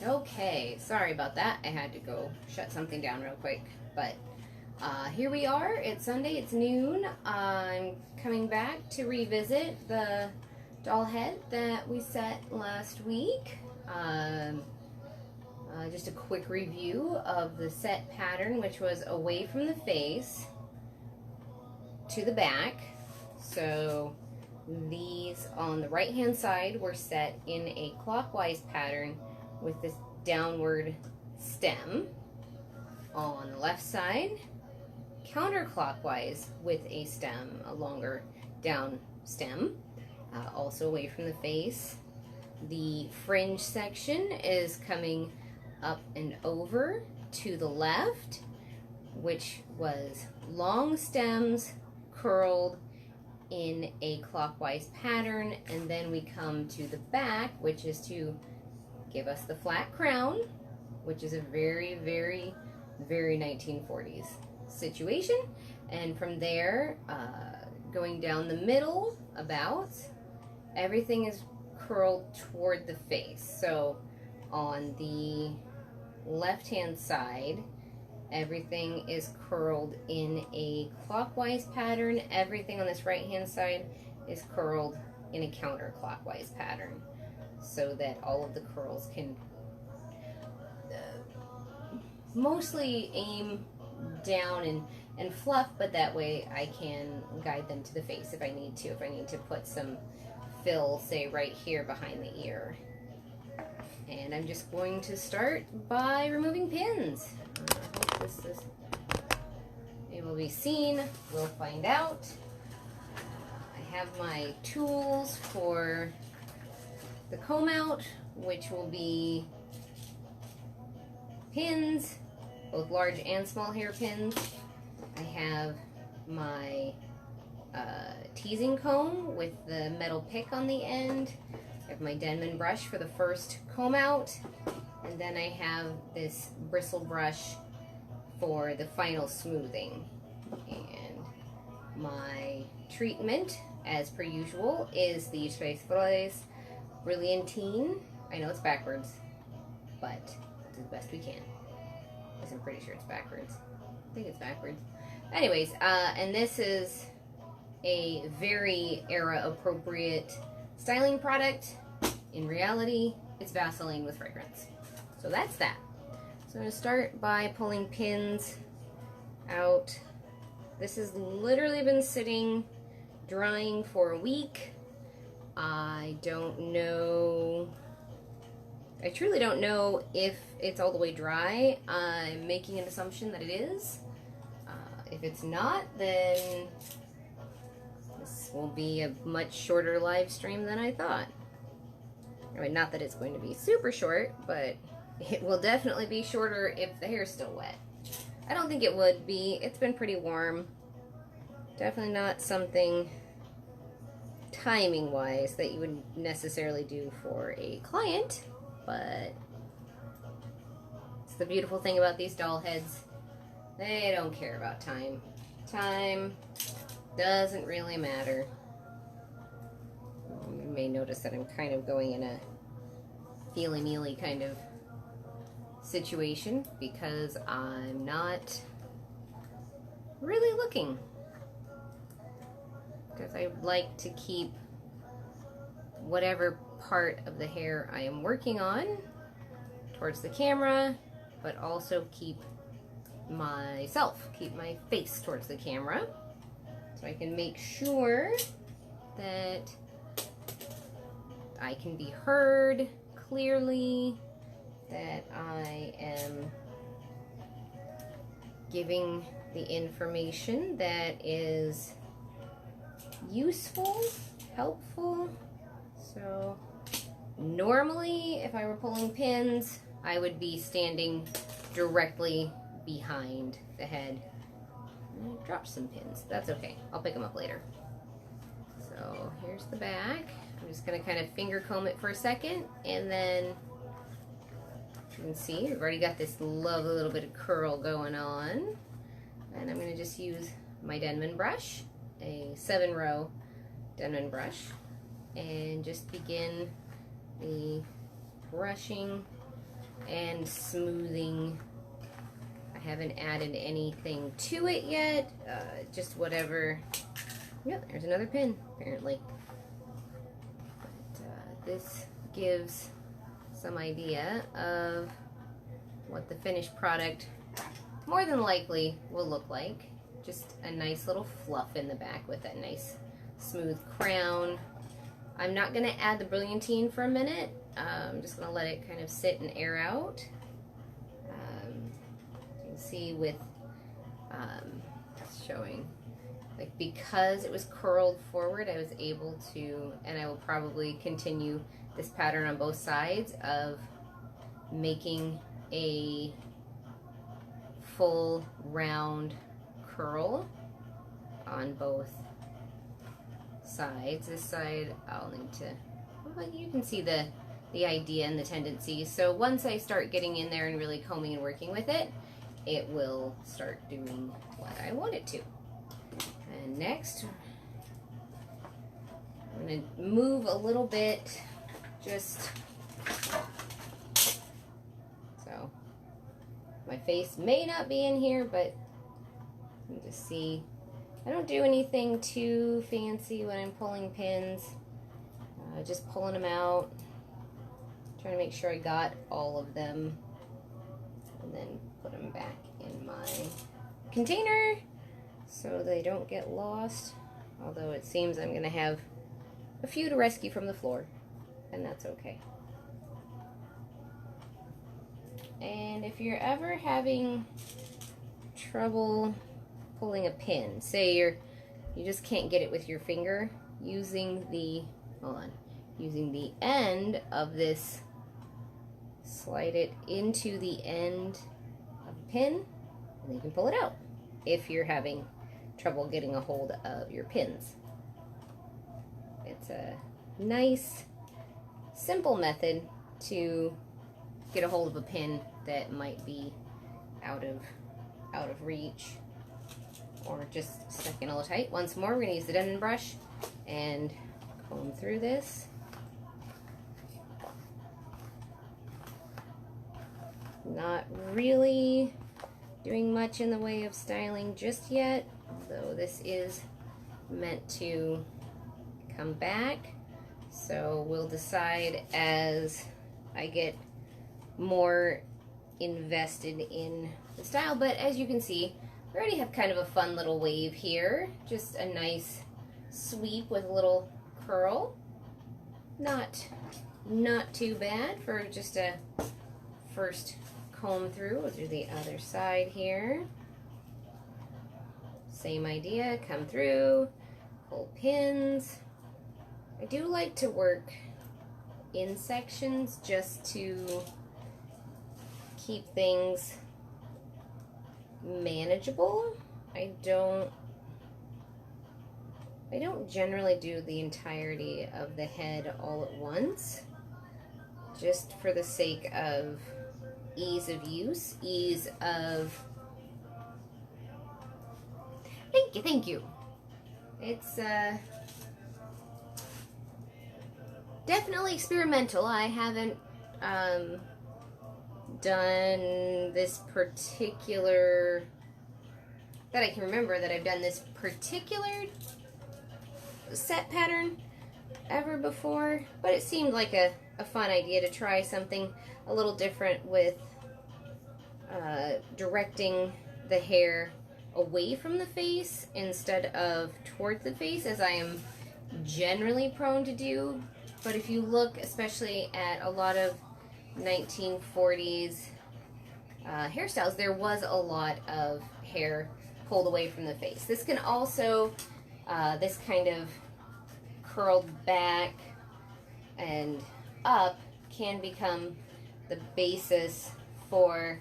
Okay, sorry about that. I had to go shut something down real quick. But here we are. It's Sunday, it's noon. I'm coming back to revisit the doll head that we set last week. Just a quick review of the set pattern, which was away from the face to the back. So these on the right hand side were set in a clockwise pattern with this downward stem. On the left side, counterclockwise with a stem, a longer down stem, also away from the face. The fringe section is coming up and over to the left, which was long stems curled in a clockwise pattern, and then we come to the back, which is to give us the flat crown, which is a very, very, very 1940s situation. And from there, going down the middle, about, everything is curled toward the face. So on the left-hand side, everything is curled in a clockwise pattern. Everything on this right-hand side is curled in a counterclockwise pattern, so that all of the curls can mostly aim down and fluff, but that way I can guide them to the face if I need to. If I need to put some fill, say right here behind the ear. And I'm just going to start by removing pins. I hope this is able to be seen. We'll find out. I have my tools for the comb out, which will be pins, both large and small hair pins. I have my teasing comb with the metal pick on the end. I have my Denman brush for the first comb out, and then I have this bristle brush for the final smoothing. And my treatment, as per usual, is the Tres Flores Brilliantine. I know it's backwards, but we'll do the best we can, because I'm pretty sure it's backwards. I think it's backwards. Anyways, and this is a very era-appropriate styling product. In reality, it's Vaseline with fragrance. So that's that. So I'm going to start by pulling pins out. This has literally been sitting, drying for a week. I truly don't know if it's all the way dry. I'm making an assumption that it is. If it's not, then this will be a much shorter live stream than I thought. I mean, not that it's going to be super short, but it will definitely be shorter if the hair's still wet. I don't think it would be. It's been pretty warm. Definitely not something timing-wise that you would necessarily do for a client, but it's the beautiful thing about these doll heads. They don't care about time. Time doesn't really matter. You may notice that I'm kind of going in a feely-mealy kind of situation because I'm not really looking. Because I like to keep whatever part of the hair I am working on towards the camera, but also keep my face towards the camera, so I can make sure that I can be heard clearly, that I am giving the information that is useful, helpful. So normally, if I were pulling pins, I would be standing directly behind the head. I dropped some pins. That's okay. I'll pick them up later. So here's the back. I'm just going to kind of finger comb it for a second, and then you can see we've already got this lovely little bit of curl going on. And I'm going to just use my Denman brush, a 7-row Denman brush, and just begin the brushing and smoothing. I haven't added anything to it yet, just whatever. Yep, there's another pin, apparently. But this gives some idea of what the finished product more than likely will look like. Just a nice little fluff in the back with that nice smooth crown. I'm not going to add the brilliantine for a minute. I'm just going to let it kind of sit and air out. You can see with showing, like, because it was curled forward, I was able to, and I will probably continue this pattern on both sides of making a full round curl on both sides. This side I'll need to, well, you can see the idea and the tendency. So once I start getting in there and really combing and working with it, it will start doing what I want it to. And next, I'm going to move a little bit, just so my face may not be in here, but you can just see I don't do anything too fancy when I'm pulling pins. Just pulling them out, trying to make sure I got all of them, and then put them back in my container so they don't get lost. Although it seems I'm going to have a few to rescue from the floor, and that's okay. And if you're ever having trouble pulling a pin, say you just can't get it with your finger, using the end of this, slide it into the end of the pin, and you can pull it out if you're having trouble getting a hold of your pins. It's a nice, simple method to get a hold of a pin that might be out of reach or just stuck in a little tight. Once more, we're going to use the Denman brush and comb through this. Not really doing much in the way of styling just yet, although this is meant to come back. So we'll decide as I get more invested in the style. But as you can see, we already have kind of a fun little wave here. Just a nice sweep with a little curl. Not too bad for just a first comb through. We'll do the other side here. Same idea, come through, pull pins. I do like to work in sections just to keep things manageable. I don't generally do the entirety of the head all at once, just for the sake of ease of use, ease of... Thank you. It's definitely experimental. I haven't done this particular, that I can remember that I've done this particular set pattern ever before, but it seemed like a fun idea to try something a little different with directing the hair away from the face instead of towards the face, as I am generally prone to do. But if you look especially at a lot of 1940s hairstyles, there was a lot of hair pulled away from the face. This can also, this kind of curled back and up can become the basis for,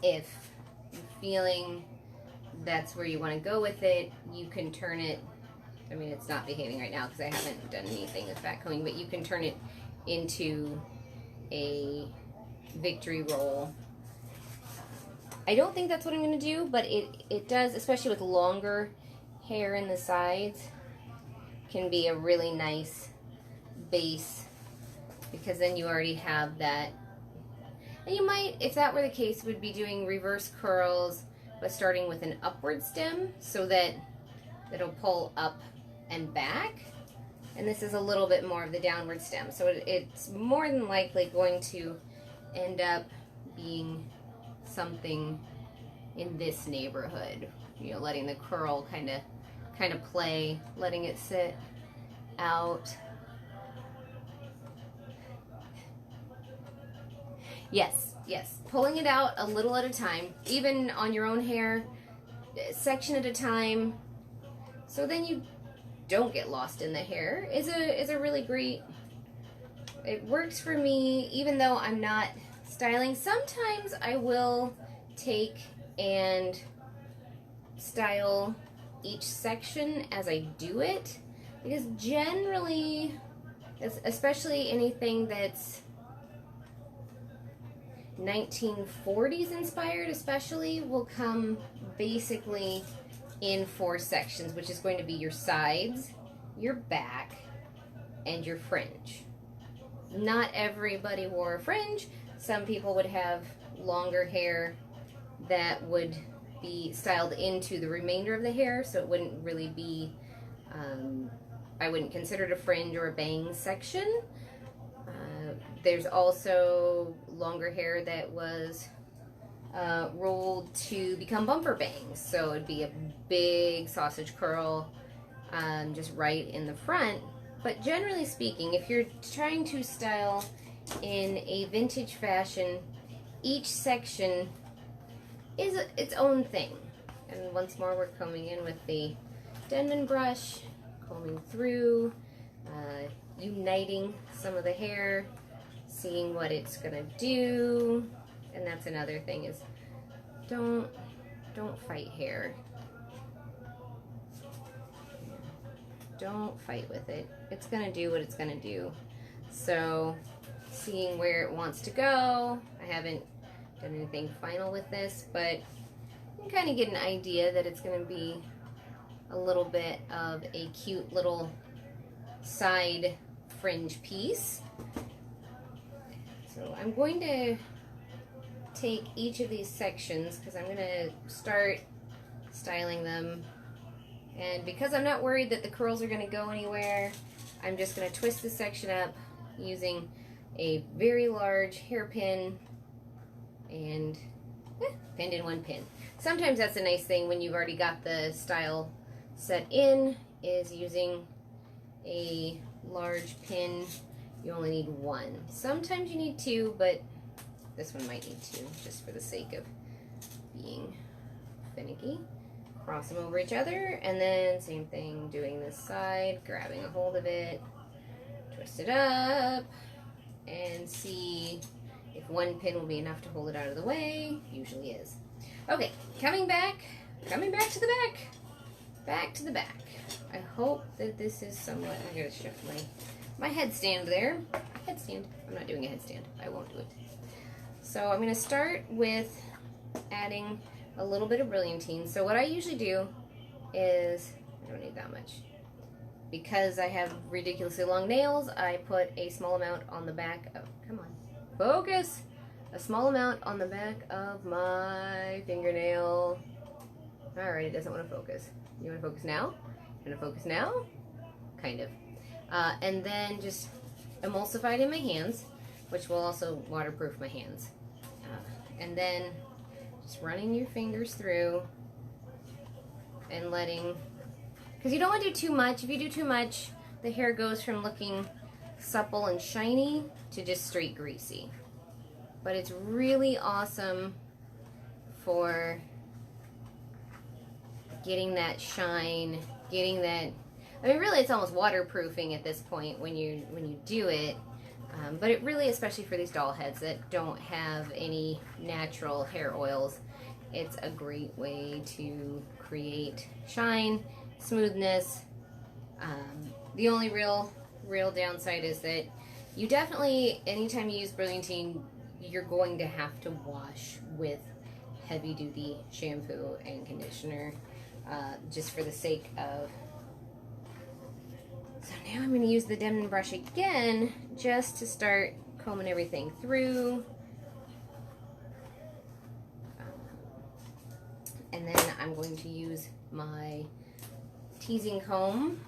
if you're feeling that's where you want to go with it, you can turn it, I mean, it's not behaving right now because I haven't done anything with back combing, but you can turn it into a victory roll. I don't think that's what I'm going to do, but it does, especially with longer hair in the sides, can be a really nice base, because then you already have that. And you might, if that were the case, would be doing reverse curls, but starting with an upward stem so that it'll pull up and back. And this is a little bit more of the downward stem. So it's more than likely going to end up being something in this neighborhood. You know, letting the curl kind of play, letting it sit out. Yes, yes. Pulling it out a little at a time, even on your own hair, section at a time, so then you don't get lost in the hair, is a really great, it works for me, even though I'm not styling. Sometimes I will take and style each section as I do it, because generally, especially anything that's 1940s inspired especially, will come basically in 4 sections, which is going to be your sides, your back, and your fringe. Not everybody wore a fringe. Some people would have longer hair that would be styled into the remainder of the hair, so it wouldn't really be, I wouldn't consider it a fringe or a bang section. There's also longer hair that was rolled to become bumper bangs. So it'd be a big sausage curl just right in the front. But generally speaking, if you're trying to style in a vintage fashion, each section is its own thing. And once more, we're combing in with the Denman brush, combing through, uniting some of the hair, seeing what it's gonna do. And that's another thing, is don't fight hair. Don't fight with it. It's gonna do what it's gonna do. So seeing where it wants to go. I haven't done anything final with this, but you can kind of get an idea that it's gonna be a little bit of a cute little side fringe piece. So I'm going to take each of these sections, because I'm going to start styling them, and because I'm not worried that the curls are going to go anywhere, I'm just going to twist this section up using a very large hairpin and pinned in one pin. Sometimes that's a nice thing when you've already got the style set in, is using a large pin. You only need one. Sometimes you need 2, but this one might need 2, just for the sake of being finicky. Cross them over each other, and then same thing, doing this side, grabbing a hold of it, twist it up, and see if one pin will be enough to hold it out of the way. Usually is. Okay, coming back to the back. Back to the back. I hope that this is somewhat, I gotta shift my headstand there. Headstand. I'm not doing a headstand. I won't do it. So I'm going to start with adding a little bit of brilliantine. So what I usually do is, I don't need that much. Because I have ridiculously long nails, I put a small amount on the back of, come on, focus! A small amount on the back of my fingernail. Alright, it doesn't want to focus. You want to focus now? You want to focus now? Kind of. And then just emulsify it in my hands, which will also waterproof my hands. And then just running your fingers through and letting, because you don't want to do too much. If you do too much, the hair goes from looking supple and shiny to just straight greasy. But it's really awesome for getting that shine, getting that, I mean, really, it's almost waterproofing at this point when you do it. But it really, especially for these doll heads that don't have any natural hair oils, it's a great way to create shine, smoothness. The only real downside is that you definitely, anytime you use brilliantine, you're going to have to wash with heavy-duty shampoo and conditioner, just for the sake of. So now I'm going to use the Denman brush again, just to start combing everything through. I'm going to use my teasing comb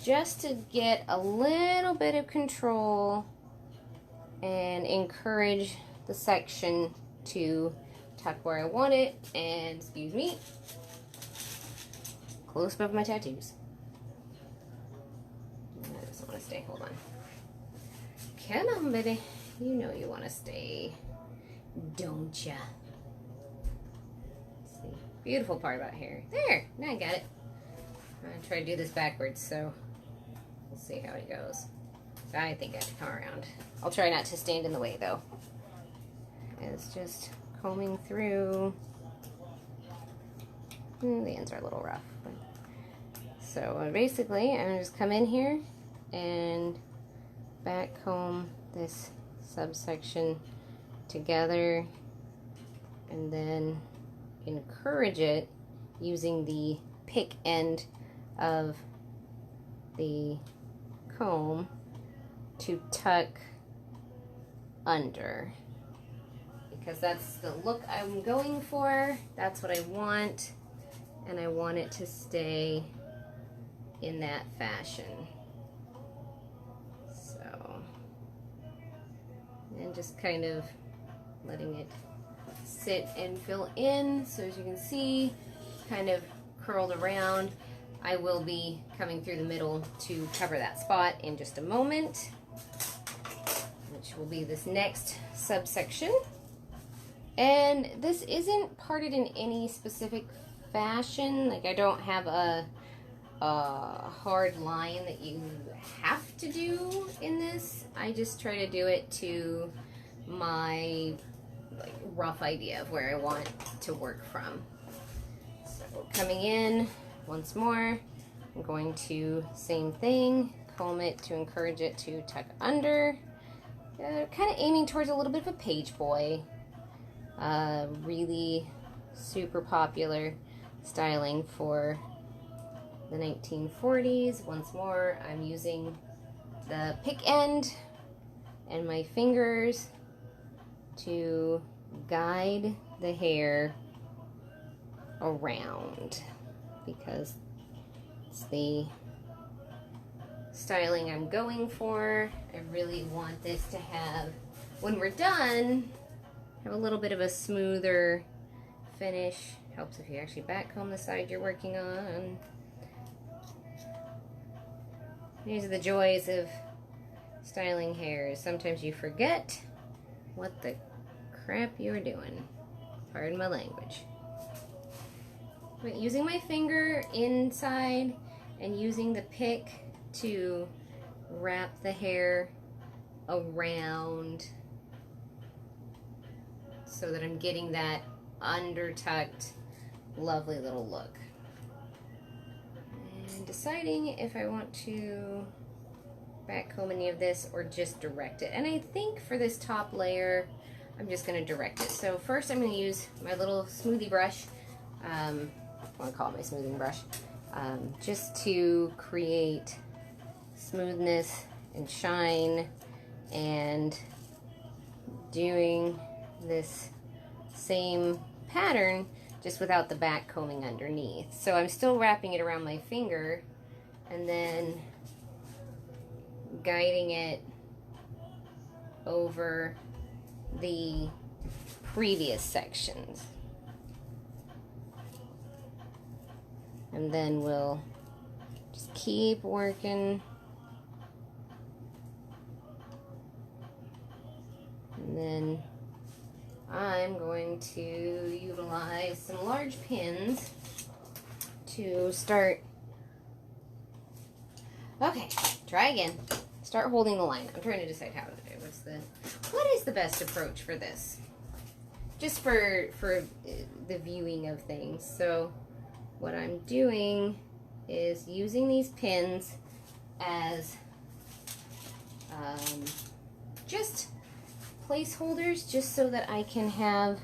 just to get a little bit of control and encourage the section to tuck where I want it. And excuse me, close above my tattoos. I just want to stay. Hold on. Come on, baby. You know you want to stay, don't ya? Let's see. Beautiful part about hair. There. Now I got it. I'm gonna try to do this backwards, so we'll see how it goes. I think I have to come around. I'll try not to stand in the way, though. It's just combing through. The ends are a little rough. But... So basically, I'm gonna just come in here and back comb this subsection together, and then encourage it using the pick end of the comb to tuck under, because that's the look I'm going for. That's what I want, and I want it to stay in that fashion. So, and just kind of letting it sit and fill in. So as you can see, kind of curled around. I will be coming through the middle to cover that spot in just a moment, which will be this next subsection. And this isn't parted in any specific fashion. Like, I don't have a hard line that you have to do in this. I just try to do it to my rough idea of where I want to work from. So coming in once more, I'm going to, same thing, comb it to encourage it to tuck under. Kind of aiming towards a little bit of a page boy. Really super popular styling for the 1940s. Once more, I'm using the pick end and my fingers to guide the hair around, because it's the styling I'm going for. I really want this to have, when we're done, have a little bit of a smoother finish. Helps if you actually back comb the side you're working on. These are the joys of styling hair. Sometimes you forget what the crap you're doing. Pardon my language. But using my finger inside and using the pick to wrap the hair around so that I'm getting that under-tucked, lovely little look. And deciding if I want to back comb any of this or just direct it. And I think for this top layer, I'm just going to direct it. So first I'm going to use my little smoothie brush. I want to call it my smoothing brush. Just to create smoothness and shine, and doing this same pattern just without the back combing underneath. So I'm still wrapping it around my finger and then guiding it over the previous sections. And then we'll just keep working. And then I'm going to utilize some large pins to start. Okay, try again. Start holding the line. I'm trying to decide how to do it. What is the best approach for this? Just for the viewing of things. So what I'm doing is using these pins as just placeholders, just so that I can have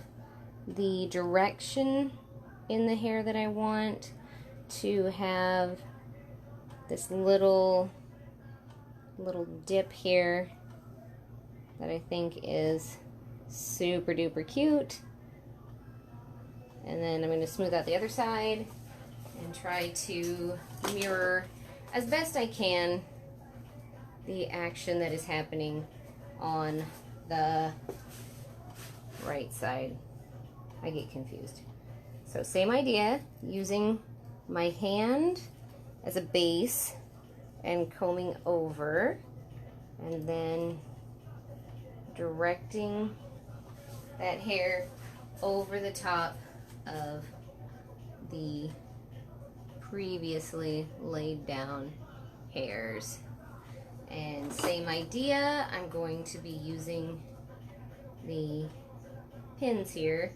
the direction in the hair that I want, to have this little dip here that I think is super duper cute. And then I'm going to smooth out the other side and try to mirror as best I can the action that is happening on the right side. I get confused. So same idea, using my hand as a base and combing over, and then directing that hair over the top of the previously laid down hairs. And same idea, I'm going to be using the pins here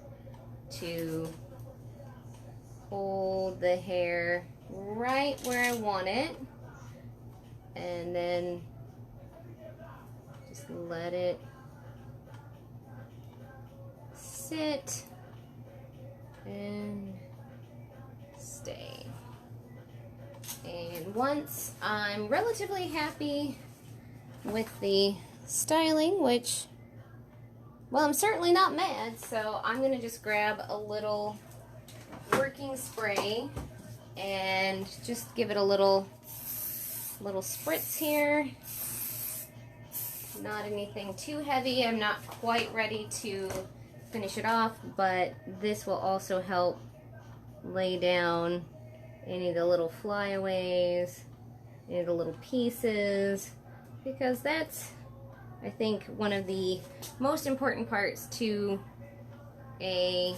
to hold the hair right where I want it, and then just let it sit and stay. And once I'm relatively happy with the styling, which, well, I'm certainly not mad, so I'm going to just grab a little working spray and just give it a little spritz here. Not anything too heavy. I'm not quite ready to finish it off, but this will also help lay down any of the little flyaways, any of the little pieces, because that's, I think, one of the most important parts to a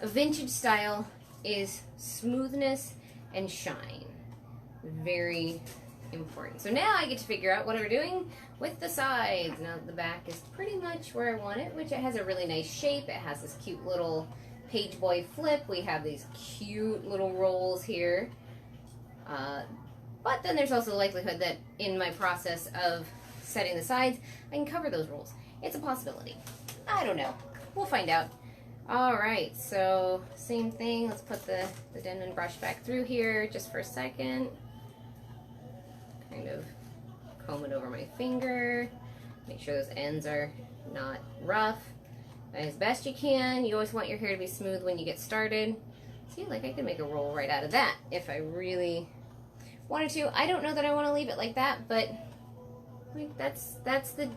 vintage style is smoothness and shine. Very important. So now I get to figure out what we're doing with the sides. Now the back is pretty much where I want it, which it has a really nice shape. It has this cute little page boy flip. We have these cute little rolls here. But then there's also the likelihood that in my process of setting the sides, I can cover those rolls. It's a possibility. I don't know. We'll find out. Alright, so same thing. Let's put the Denman brush back through here just for a second. Kind of comb it over my finger. Make sure those ends are not rough. As best you can. You always want your hair to be smooth when you get started. See, like I could make a roll right out of that if I really wanted to. I don't know that I want to leave it like that, but like that's the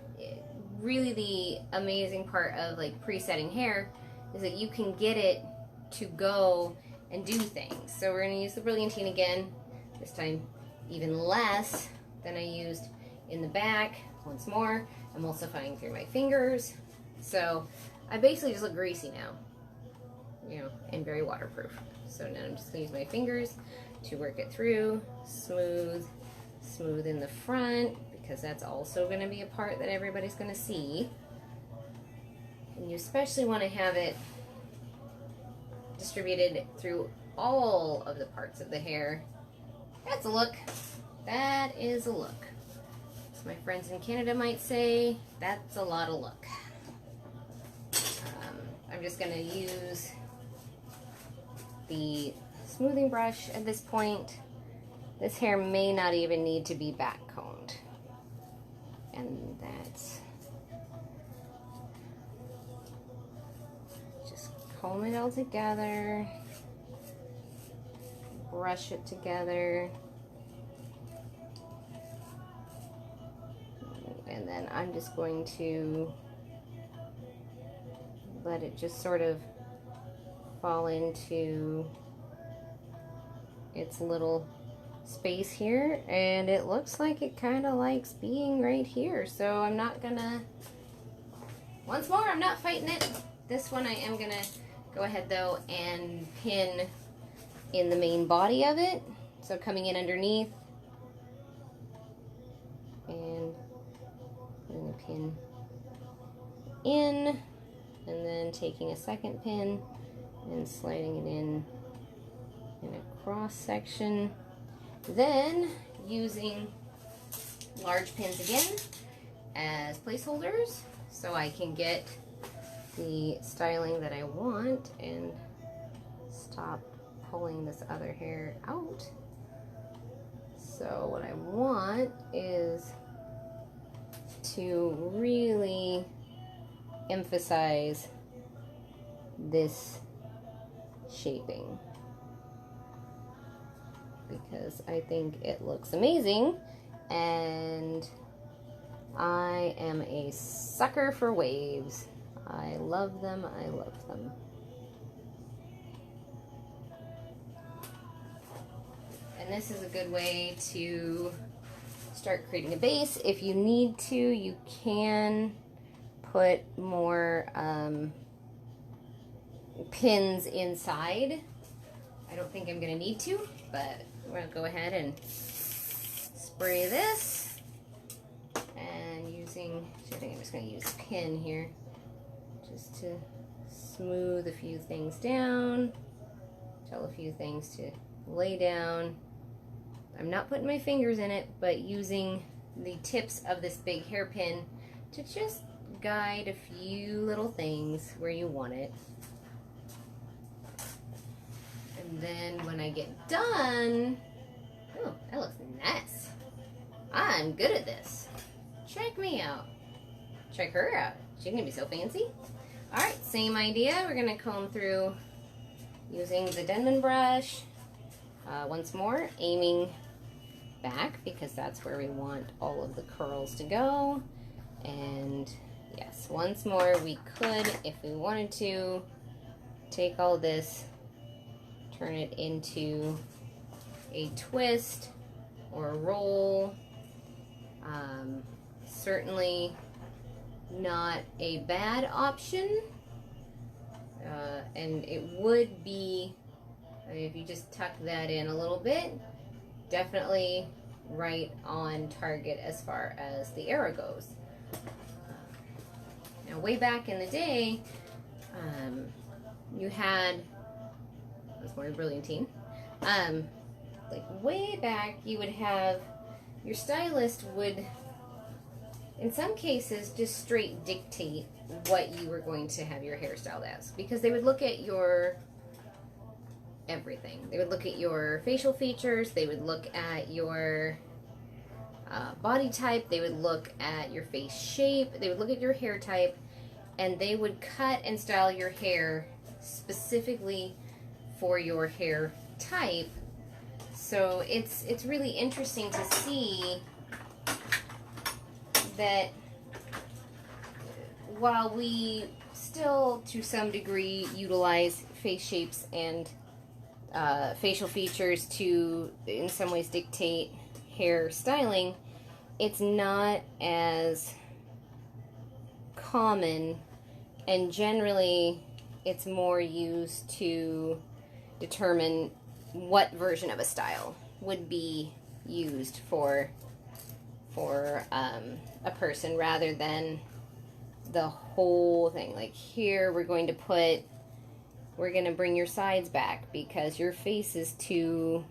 really the amazing part of like pre-setting hair, is that you can get it to go and do things. So we're going to use the Brilliantine again, this time even less than I used in the back. Once more, I'm emulsifying through my fingers. So I basically just look greasy now, you know, and very waterproof. So now I'm just going to use my fingers to work it through, smooth in the front, because that's also going to be a part that everybody's going to see. And you especially want to have it distributed through all of the parts of the hair. That's a look. That is a look. As my friends in Canada might say, that's a lot of look. I'm just going to use the smoothing brush at this point. This hair may not even need to be back combed. And that's just comb it all together, brush it together, and then I'm just going to let it just sort of fall into its little space here, and it looks like it kind of likes being right here, so I'm not gonna, once more, I'm not fighting it. This one I am gonna go ahead though and pin in the main body of it, so coming in underneath and putting a pin in, and then taking a second pin and sliding it in a cross section. Then using large pins again as placeholders so I can get the styling that I want and stop pulling this other hair out. So what I want is to really emphasize this shaping because I think it looks amazing, and I am a sucker for waves. I love them, I love them. And this is a good way to start creating a base. If you need to, you can put more pins inside. I don't think I'm gonna need to, but we're gonna go ahead and spray this. And I think I'm just gonna use a pin here just to smooth a few things down, tell a few things to lay down. I'm not putting my fingers in it, but using the tips of this big hairpin to just guide a few little things where you want it. And then when I get done, oh, that looks nice. I'm good at this. Check me out. Check her out. She's gonna be so fancy. All right, same idea. We're gonna comb through using the Denman brush. Once more, aiming back because that's where we want all of the curls to go. And yes, once more, we could, if we wanted to, take all this, turn it into a twist or a roll. Certainly not a bad option. And it would be, I mean, if you just tuck that in a little bit, definitely right on target as far as the arrow goes. Now, way back in the day, you had, that's more brilliantine, like way back, you would have, your stylist would, in some cases, just straight dictate what you were going to have your hairstyle as, because they would look at your everything. They would look at your facial features, they would look at your body type, they would look at your face shape, they would look at your hair type, and they would cut and style your hair specifically for your hair type. So it's really interesting to see that while we still to some degree utilize face shapes and facial features to in some ways dictate hair styling, it's not as common, and generally it's more used to determine what version of a style would be used for a person rather than the whole thing. Like here we're going to bring your sides back because your face is too,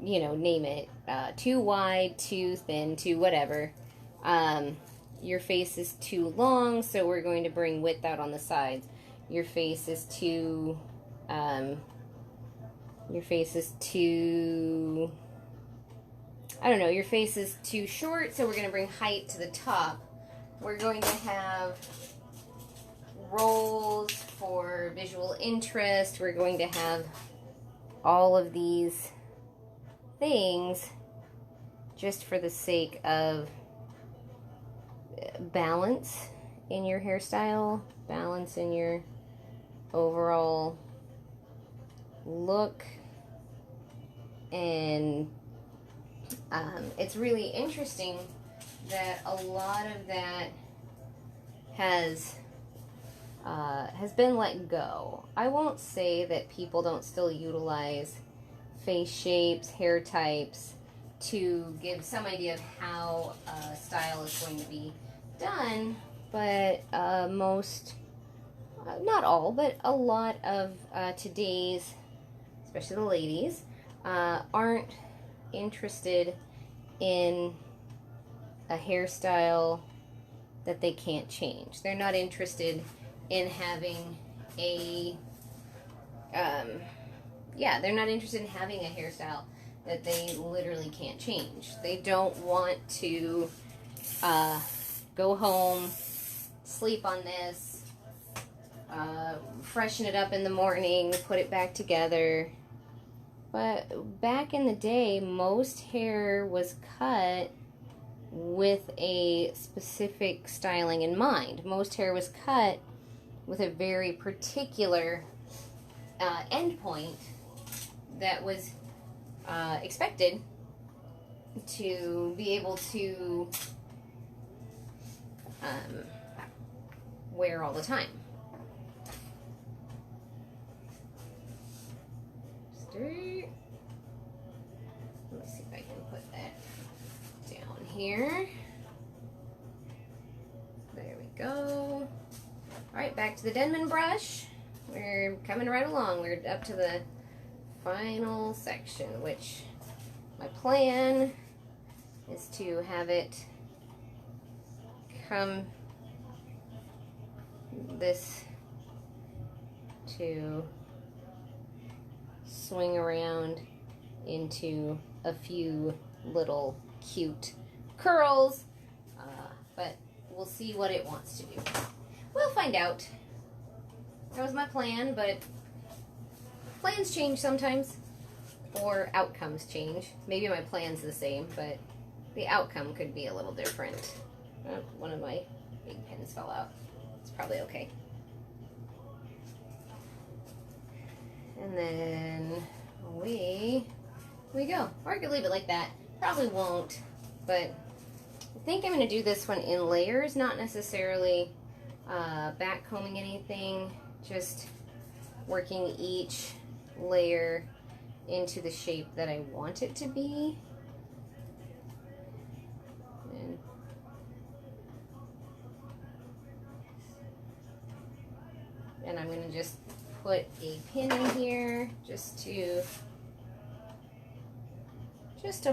you know, name it, too wide, too thin, too whatever. Your face is too long, so we're going to bring width out on the sides. Your face is too, your face is too short, so we're going to bring height to the top. We're going to have rolls for visual interest. We're going to have all of these things just for the sake of balance in your hairstyle, balance in your overall look. And it's really interesting that a lot of that has been let go. I won't say that people don't still utilize face shapes, hair types to give some idea of how a style is going to be done, but most, not all, but a lot of today's, especially the ladies, aren't interested in a hairstyle that they can't change. They're not interested in having a, they're not interested in having a hairstyle that they literally can't change. They don't want to go home, sleep on this, freshen it up in the morning, put it back together. But back in the day, most hair was cut with a specific styling in mind. Most hair was cut with a very particular end point that was expected to be able to wear all the time. Let me see if I can put that down here. There we go. Alright, back to the Denman brush. We're coming right along. We're up to the final section, which my plan is to have it come this to swing around into a few little cute curls, but we'll see what it wants to do. We'll find out. That was my plan, but plans change sometimes, or outcomes change. Maybe my plan's the same, but the outcome could be a little different. One of my big pins fell out. It's probably okay. And then we go. Or I could leave it like that. Probably won't, but I think I'm going to do this one in layers, not necessarily back combing anything, just working each layer into the shape that I want it to be. And I'm going to just put a pin in here just to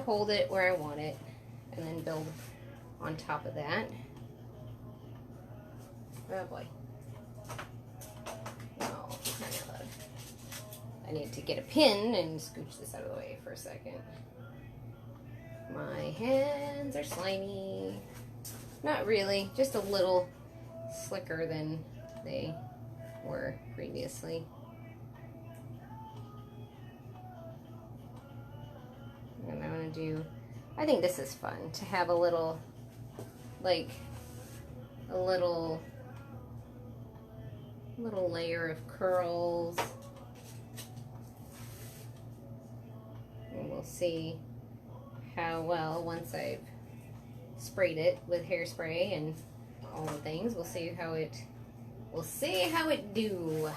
hold it where I want it, and then build on top of that. Oh boy. Oh, I need to get a pin and scooch this out of the way for a second. My hands are slimy. Not really, just a little slicker than they were previously. And I'm going to do, I think this is fun to have a little, like, a little layer of curls. And we'll see how well, once I've sprayed it with hairspray and all the things, we'll see how it do.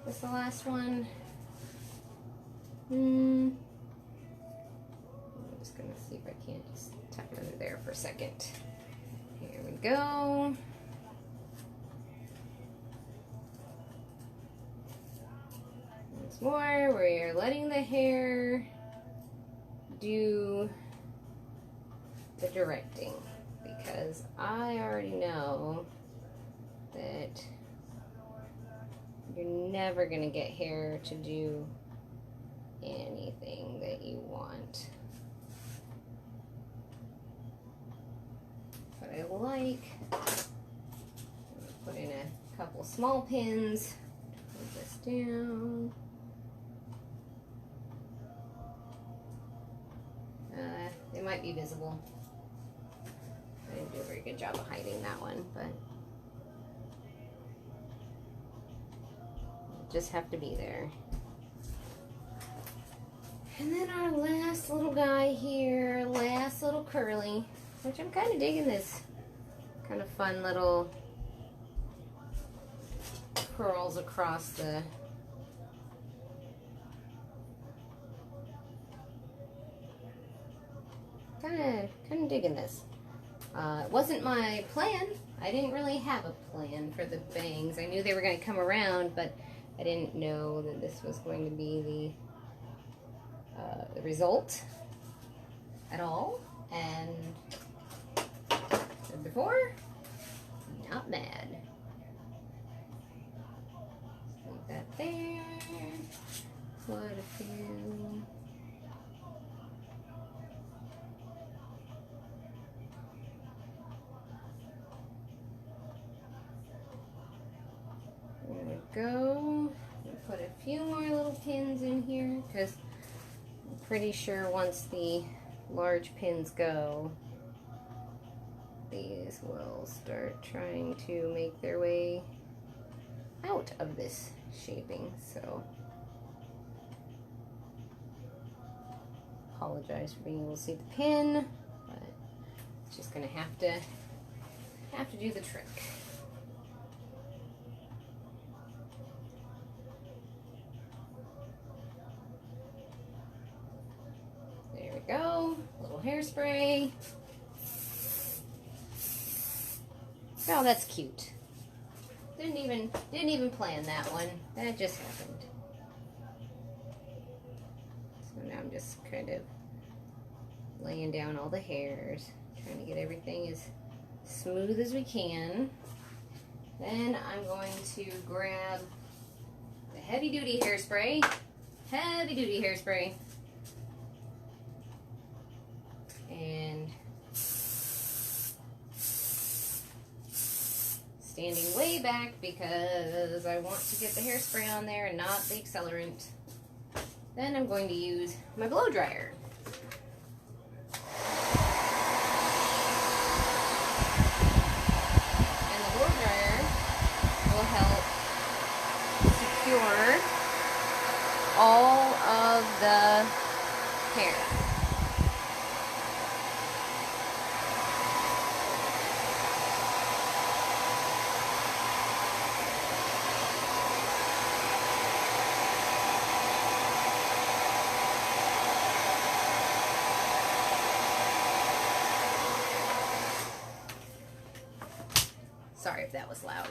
This the last one. I'm just gonna see if I can't just tuck it under there for a second. Here we go. Once more, we're letting the hair do the directing, because I already know that you're never gonna get hair to do anything that you want. But I like, put in a couple small pins, put this down. They might be visible. I didn't do a very good job of hiding that one, but just have to be there. And then our last little guy here, last little curly, which I'm kind of digging this kind of fun little curls across the kind of digging this. It wasn't my plan. I didn't really have a plan for the bangs. I knew they were going to come around, but I didn't know that this was going to be the result at all. And said before, not bad. Leave that there. Put a few. go. Put a few more little pins in here because I'm pretty sure once the large pins go, these will start trying to make their way out of this shaping. So apologize for being able to see the pin, but it's just gonna have to do the trick. There we go. A little hairspray. Oh, that's cute. Didn't even plan that one. That just happened. So now I'm just kind of laying down all the hairs, trying to get everything as smooth as we can. Then I'm going to grab the heavy duty hairspray. Heavy duty hairspray. And standing way back because I want to get the hairspray on there and not the accelerant. Then I'm going to use my blow dryer. And the blow dryer will help secure all of the hair. Sorry if that was loud.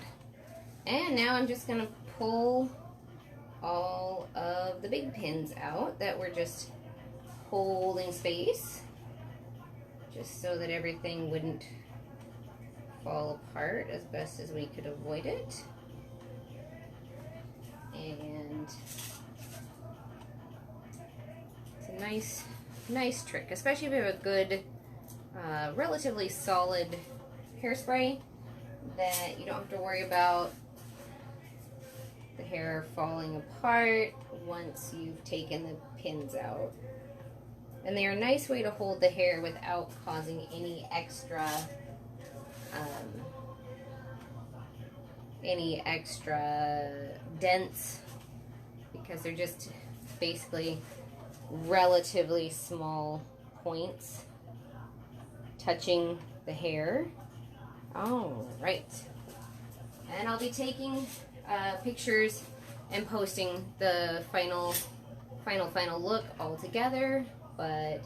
And now I'm just gonna pull all of the big pins out that were just holding space, just so that everything wouldn't fall apart as best as we could avoid it. And it's a nice trick, especially if you have a good, relatively solid hairspray, that you don't have to worry about the hair falling apart once you've taken the pins out. And they are a nice way to hold the hair without causing any extra dents, because they're just basically relatively small points touching the hair. All right, and I'll be taking pictures and posting the final look all together. But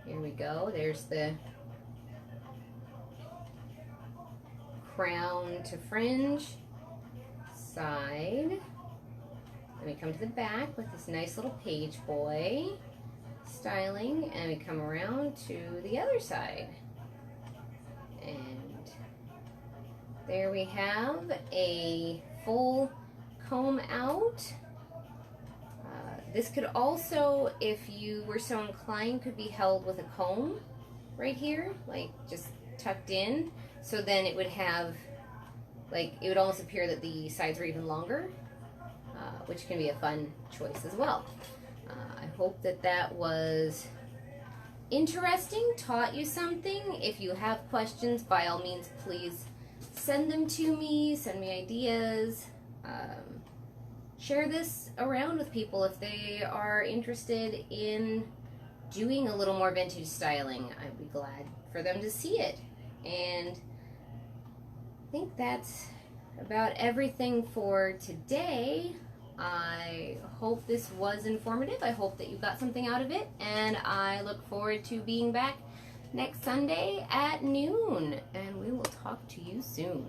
here we go. There's the crown to fringe side. Then we come to the back with this nice little page boy styling, and we come around to the other side. And there we have a full comb out. This could also, if you were so inclined, could be held with a comb right here, like just tucked in. So then it would have, like, it would almost appear that the sides were even longer, which can be a fun choice as well. I hope that that was interesting, taught you something. If you have questions, by all means, please send them to me, send me ideas. Share this around with people if they are interested in doing a little more vintage styling. I'd be glad for them to see it. And I think that's about everything for today. I hope this was informative. I hope that you got something out of it, and I look forward to being back next Sunday at noon, and we will talk to you soon.